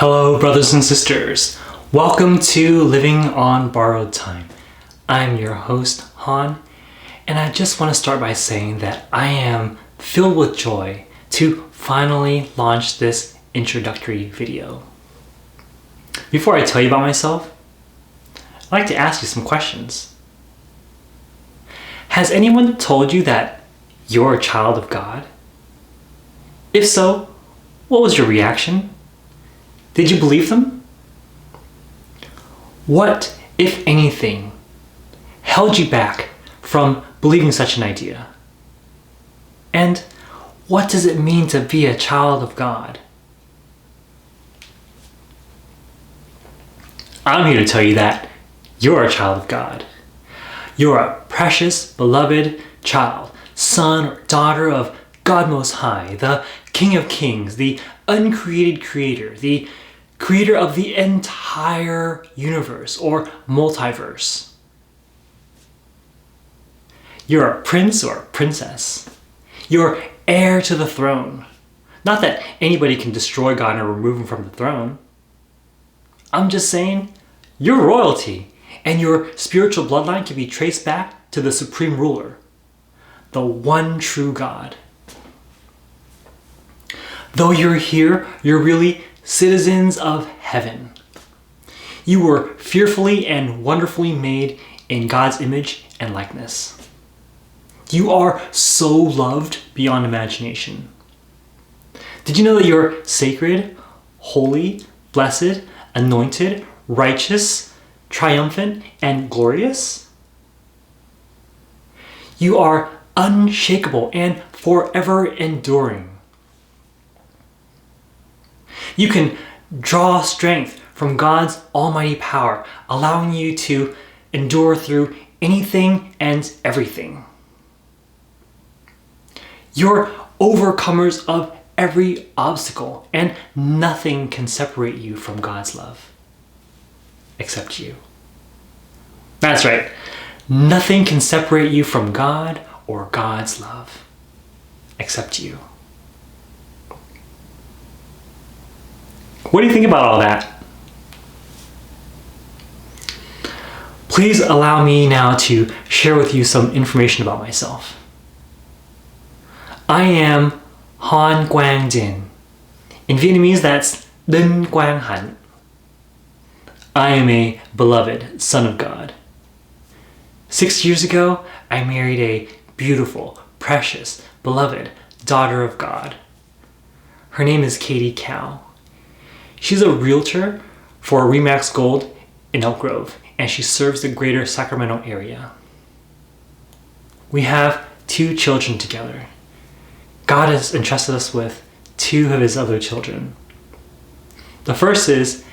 Hello, brothers and sisters. Welcome to Living on Borrowed Time. I'm your host, Han, and I just want to start by saying that I am filled with joy to finally launch this introductory video. Before I tell you about myself, I'd like to ask you some questions. Has anyone told you that you're a child of God? If so, what was your reaction? Did you believe them? What, if anything, held you back from believing such an idea? And what does it mean to be a child of God? I'm here to tell you that you're a child of God. You're a precious, beloved child, son or daughter of God Most High, the King of Kings, the uncreated creator, the creator of the entire universe or multiverse. You're a prince or a princess. You're heir to the throne. Not that anybody can destroy God or remove him from the throne. I'm just saying, you're royalty, and your spiritual bloodline can be traced back to the supreme ruler, the one true God. Though you're here, you're really citizens of heaven. You were fearfully and wonderfully made in God's image and likeness. You are so loved beyond imagination. Did you know that you're sacred, holy, blessed, anointed, righteous, triumphant, and glorious? You are unshakable and forever enduring. You can draw strength from God's almighty power, allowing you to endure through anything and everything. You're overcomers of every obstacle, and nothing can separate you from God's love, except you. That's right. Nothing can separate you from God or God's love, except you. What do you think about all that? Please allow me now to share with you some information about myself. I am Hanh Quang Dinh. In Vietnamese, that's Dinh Quang Hanh. I am a beloved son of God. 6 years ago, I married a beautiful, precious, beloved daughter of God. Her name is Katie Cow. She's a realtor for Remax Gold in Elk Grove, and she serves the greater Sacramento area. We have 2 children together. God has entrusted us with 2 of his other children. The first is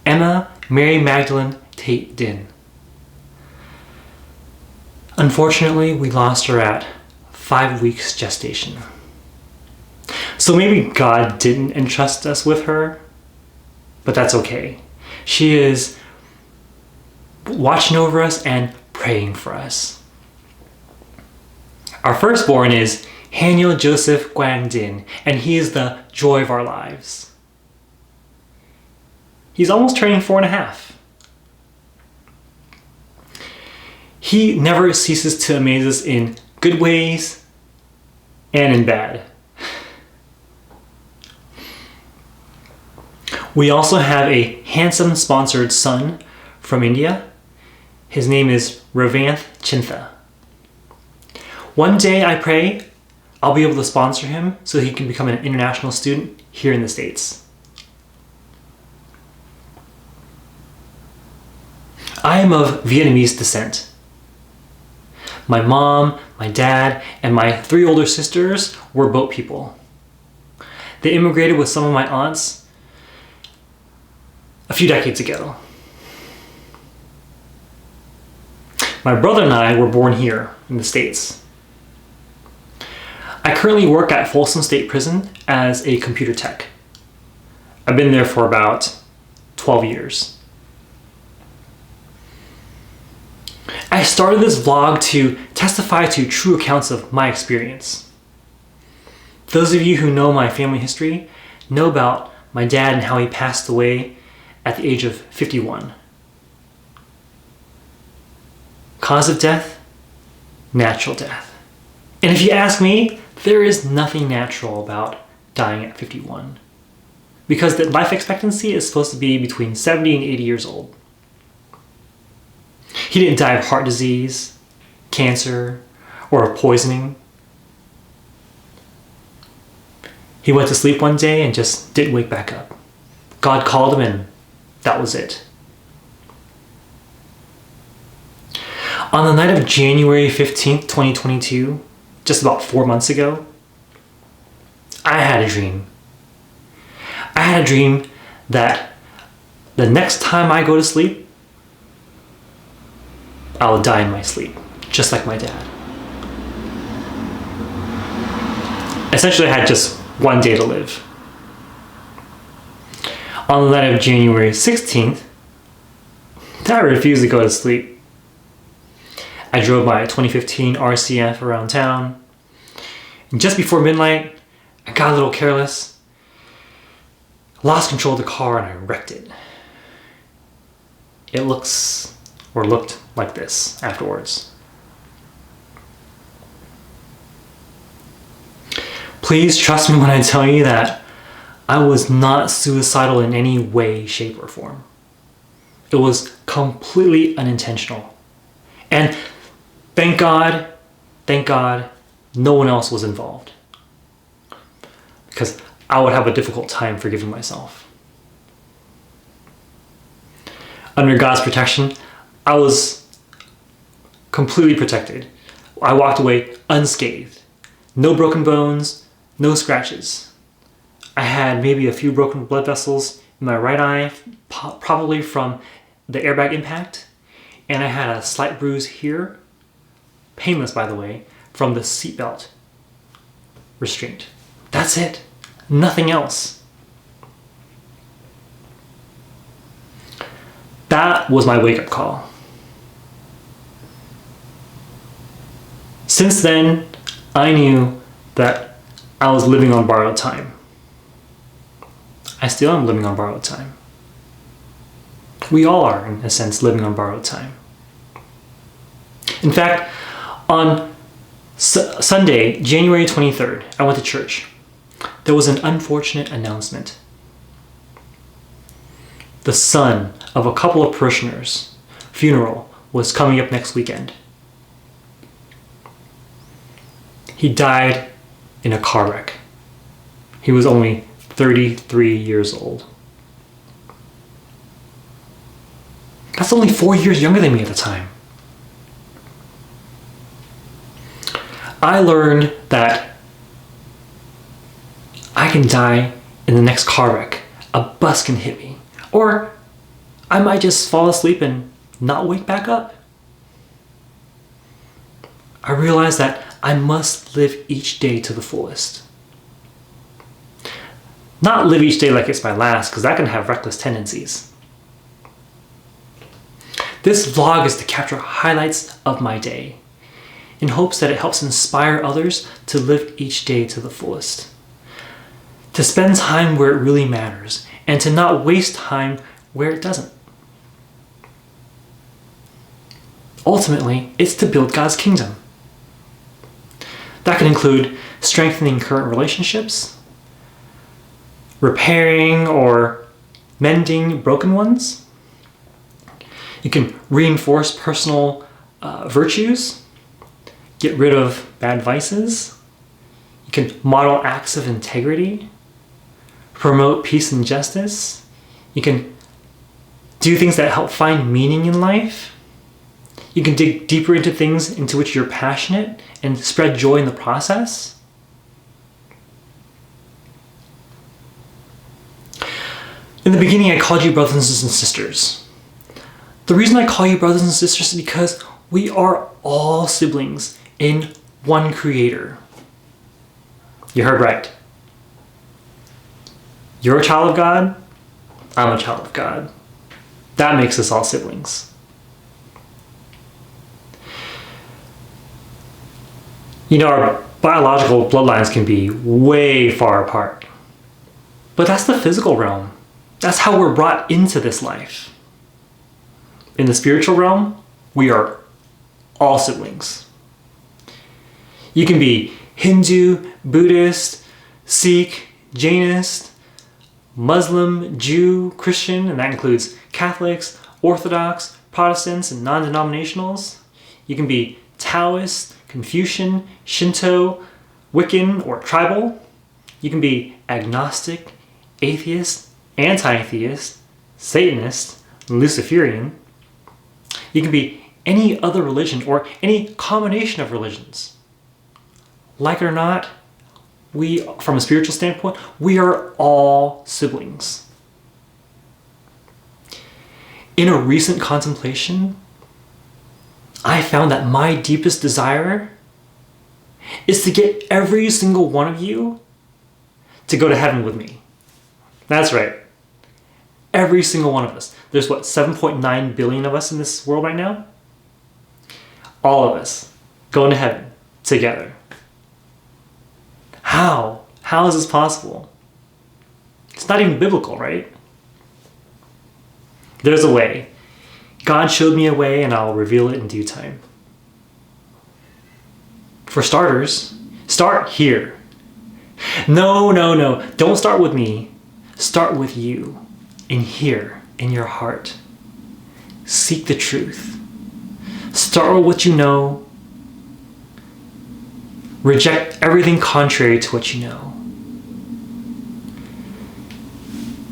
Emma Mary Magdalene Tate Dinh. Unfortunately, we lost her at 5 weeks gestation. So maybe God didn't entrust us with her, but that's okay. She is watching over us and praying for us. Our firstborn is Hanh Joseph Quang Dinh, and he is the joy of our lives. He's almost turning 4.5. He never ceases to amaze us in good ways and in bad. We also have a handsome sponsored son from India. His name is Ravanth Chintha. One day I pray I'll be able to sponsor him so he can become an international student here in the States. I am of Vietnamese descent. My mom, my dad, and my 3 older sisters were boat people. They immigrated with some of my aunts a few decades ago. My brother and I were born here in the States. I currently work at Folsom State Prison as a computer tech. I've been there for about 12 years. I started this vlog to testify to true accounts of my experience. Those of you who know my family history know about my dad and how he passed away at the age of 51. Cause of death? Natural death. And if you ask me, there is nothing natural about dying at 51. Because the life expectancy is supposed to be between 70 and 80 years old. He didn't die of heart disease, cancer, or of poisoning. He went to sleep one day and just didn't wake back up. God called him and that was it. On the night of January 15th, 2022, just about 4 months ago, I had a dream. I had a dream that the next time I go to sleep, I will die in my sleep, just like my dad. Essentially, I had just one day to live. On the night of January 16th, I refused to go to sleep. I drove my 2015 RCF around town. And just before midnight, I got a little careless, lost control of the car, and I wrecked it. It looked like this afterwards. Please trust me when I tell you that I was not suicidal in any way, shape, or form. It was completely unintentional. And thank God, no one else was involved. Because I would have a difficult time forgiving myself. Under God's protection, I was completely protected. I walked away unscathed. No broken bones, no scratches. I had maybe a few broken blood vessels in my right eye, probably from the airbag impact. And I had a slight bruise here, painless by the way, from the seatbelt restraint. That's it. Nothing else. That was my wake-up call. Since then, I knew that I was living on borrowed time. I still am living on borrowed time. We all are, in a sense, living on borrowed time. In fact, on Sunday, January 23rd, I went to church. There was an unfortunate announcement. The son of a couple of parishioners' funeral was coming up next weekend. He died in a car wreck. He was only 33 years old. That's only 4 years younger than me at the time. I learned that I can die in the next car wreck. A bus can hit me. Or I might just fall asleep and not wake back up. I realized that I must live each day to the fullest. Not live each day like it's my last, because that can have reckless tendencies. This vlog is to capture highlights of my day, in hopes that it helps inspire others to live each day to the fullest. To spend time where it really matters, and to not waste time where it doesn't. Ultimately, it's to build God's kingdom. That can include strengthening current relationships, repairing or mending broken ones. You can reinforce personal virtues, get rid of bad vices. You can model acts of integrity, promote peace and justice. You can do things that help find meaning in life. You can dig deeper into things into which you're passionate and spread joy in the process. In the beginning, I called you brothers and sisters. The reason I call you brothers and sisters is because we are all siblings in one Creator. You heard right. You're a child of God. I'm a child of God. That makes us all siblings. You know, our biological bloodlines can be way far apart. But that's the physical realm. That's how we're brought into this life. In the spiritual realm, we are all siblings. You can be Hindu, Buddhist, Sikh, Jainist, Muslim, Jew, Christian, and that includes Catholics, Orthodox, Protestants, and non-denominationals. You can be Taoist, Confucian, Shinto, Wiccan, or tribal. You can be agnostic, atheist, anti-theist, Satanist, Luciferian. You can be any other religion or any combination of religions. Like it or not, we, from a spiritual standpoint, we are all siblings. In a recent contemplation, I found that my deepest desire is to get every single one of you to go to heaven with me. That's right. Every single one of us. There's what, 7.9 billion of us in this world right now? All of us going to heaven together. How? How is this possible? It's not even biblical, right? There's a way. God showed me a way, and I'll reveal it in due time. For starters, start here. No. Don't start with me. Start with you. In here, in your heart. Seek the truth. Start with what you know. Reject everything contrary to what you know.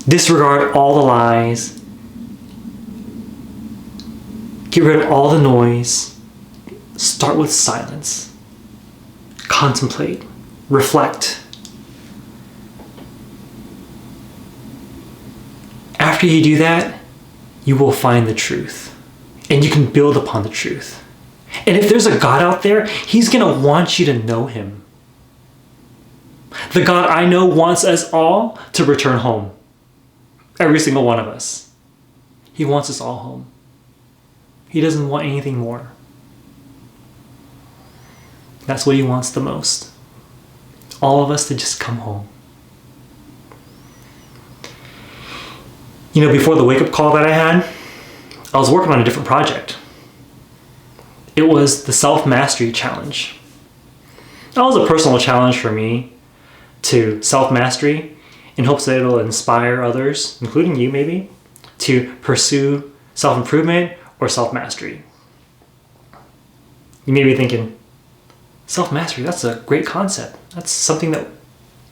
Disregard all the lies. Get rid of all the noise. Start with silence. Contemplate. Reflect. After you do that, you will find the truth. And you can build upon the truth. And if there's a God out there, He's going to want you to know Him. The God I know wants us all to return home. Every single one of us. He wants us all home. He doesn't want anything more. That's what He wants the most. All of us to just come home. You know, before the wake-up call that I had, I was working on a different project. It was the Self-Mastery Challenge. That was a personal challenge for me to self-mastery in hopes that it'll inspire others, including you maybe, to pursue self-improvement or self-mastery. You may be thinking, self-mastery, that's a great concept. That's something that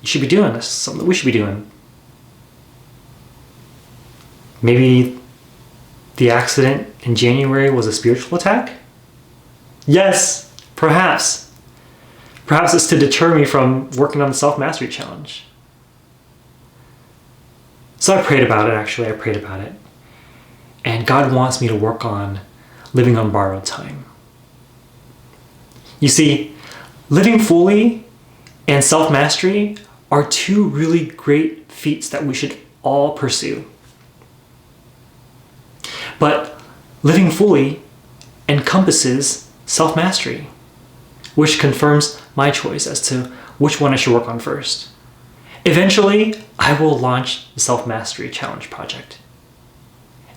you should be doing. That's something that we should be doing. Maybe the accident in January was a spiritual attack? Yes, perhaps. Perhaps it's to deter me from working on the Self-Mastery Challenge. So I prayed about it. And God wants me to work on living on borrowed time. You see, living fully and self-mastery are two really great feats that we should all pursue. But living fully encompasses self-mastery, which confirms my choice as to which one I should work on first. Eventually, I will launch the Self-Mastery Challenge project.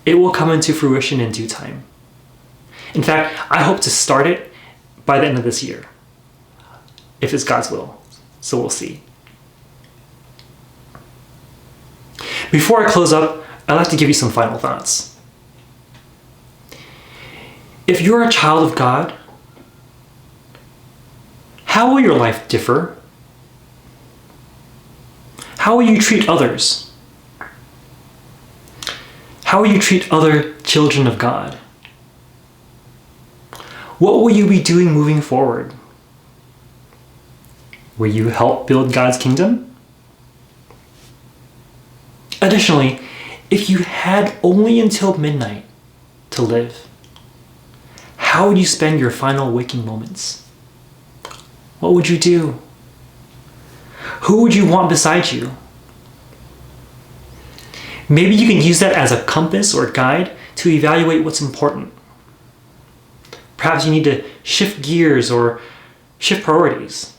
It will come into fruition in due time. In fact, I hope to start it by the end of this year, if it's God's will. So we'll see. Before I close up, I'd like to give you some final thoughts. If you're a child of God, how will your life differ? How will you treat others? How will you treat other children of God? What will you be doing moving forward? Will you help build God's kingdom? Additionally, if you had only until midnight to live, how would you spend your final waking moments? What would you do? Who would you want beside you? Maybe you can use that as a compass or guide to evaluate what's important. Perhaps you need to shift gears or shift priorities.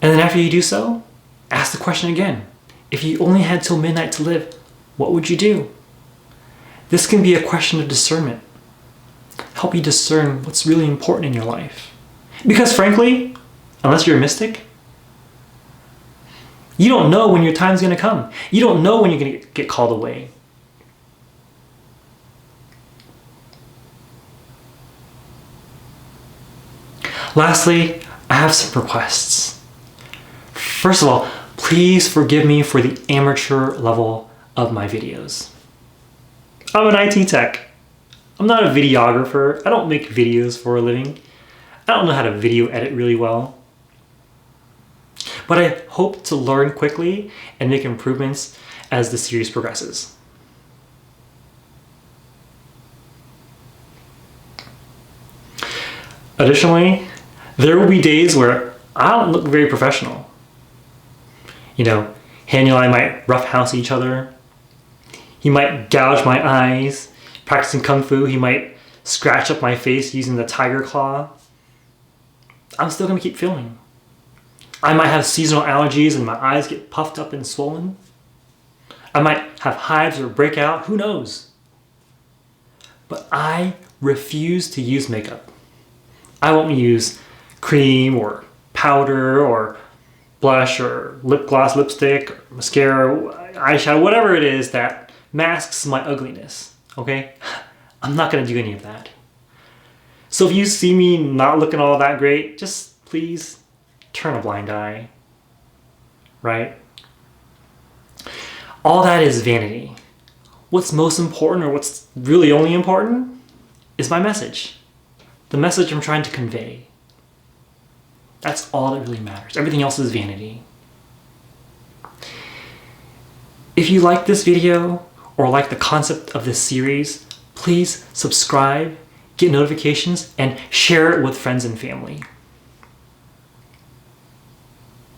And then after you do so, ask the question again. If you only had till midnight to live, what would you do? This can be a question of discernment. Help you discern what's really important in your life. Because frankly, unless you're a mystic, you don't know when your time's going to come. You don't know when you're going to get called away. Lastly, I have some requests. First of all, please forgive me for the amateur level of my videos. I'm an IT tech. I'm not a videographer. I don't make videos for a living. I don't know how to video edit really well. But I hope to learn quickly and make improvements as the series progresses. Additionally, there will be days where I don't look very professional. You know, Hanh and I might roughhouse each other. He might gouge my eyes. Practicing Kung Fu, he might scratch up my face using the tiger claw. I'm still gonna keep filming. I might have seasonal allergies and my eyes get puffed up and swollen. I might have hives or break out, who knows? But I refuse to use makeup. I won't use cream or powder or blush or lip gloss, lipstick, or mascara, eyeshadow, whatever it is that masks my ugliness, okay? I'm not gonna do any of that. So if you see me not looking all that great, just please turn a blind eye, right? All that is vanity. What's most important, or what's really only important, is my message. The message I'm trying to convey. That's all that really matters. Everything else is vanity. If you like this video or like the concept of this series, please subscribe, get notifications, and share it with friends and family.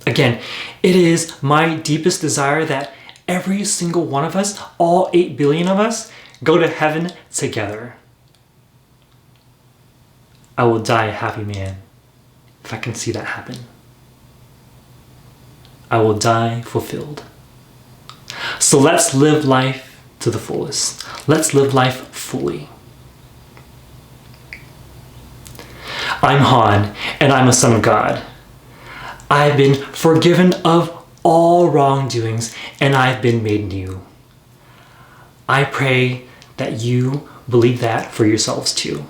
Again, it is my deepest desire that every single one of us, all 8 billion of us, go to heaven together. I will die a happy man if I can see that happen. I will die fulfilled. So let's live life to the fullest. Let's live life fully. I'm Han, and I'm a son of God. I've been forgiven of all wrongdoings, and I've been made new. I pray that you believe that for yourselves too.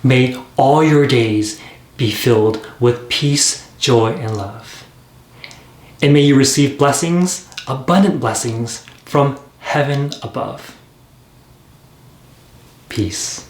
May all your days be filled with peace, joy, and love. And may you receive blessings, abundant blessings, from heaven above. Peace.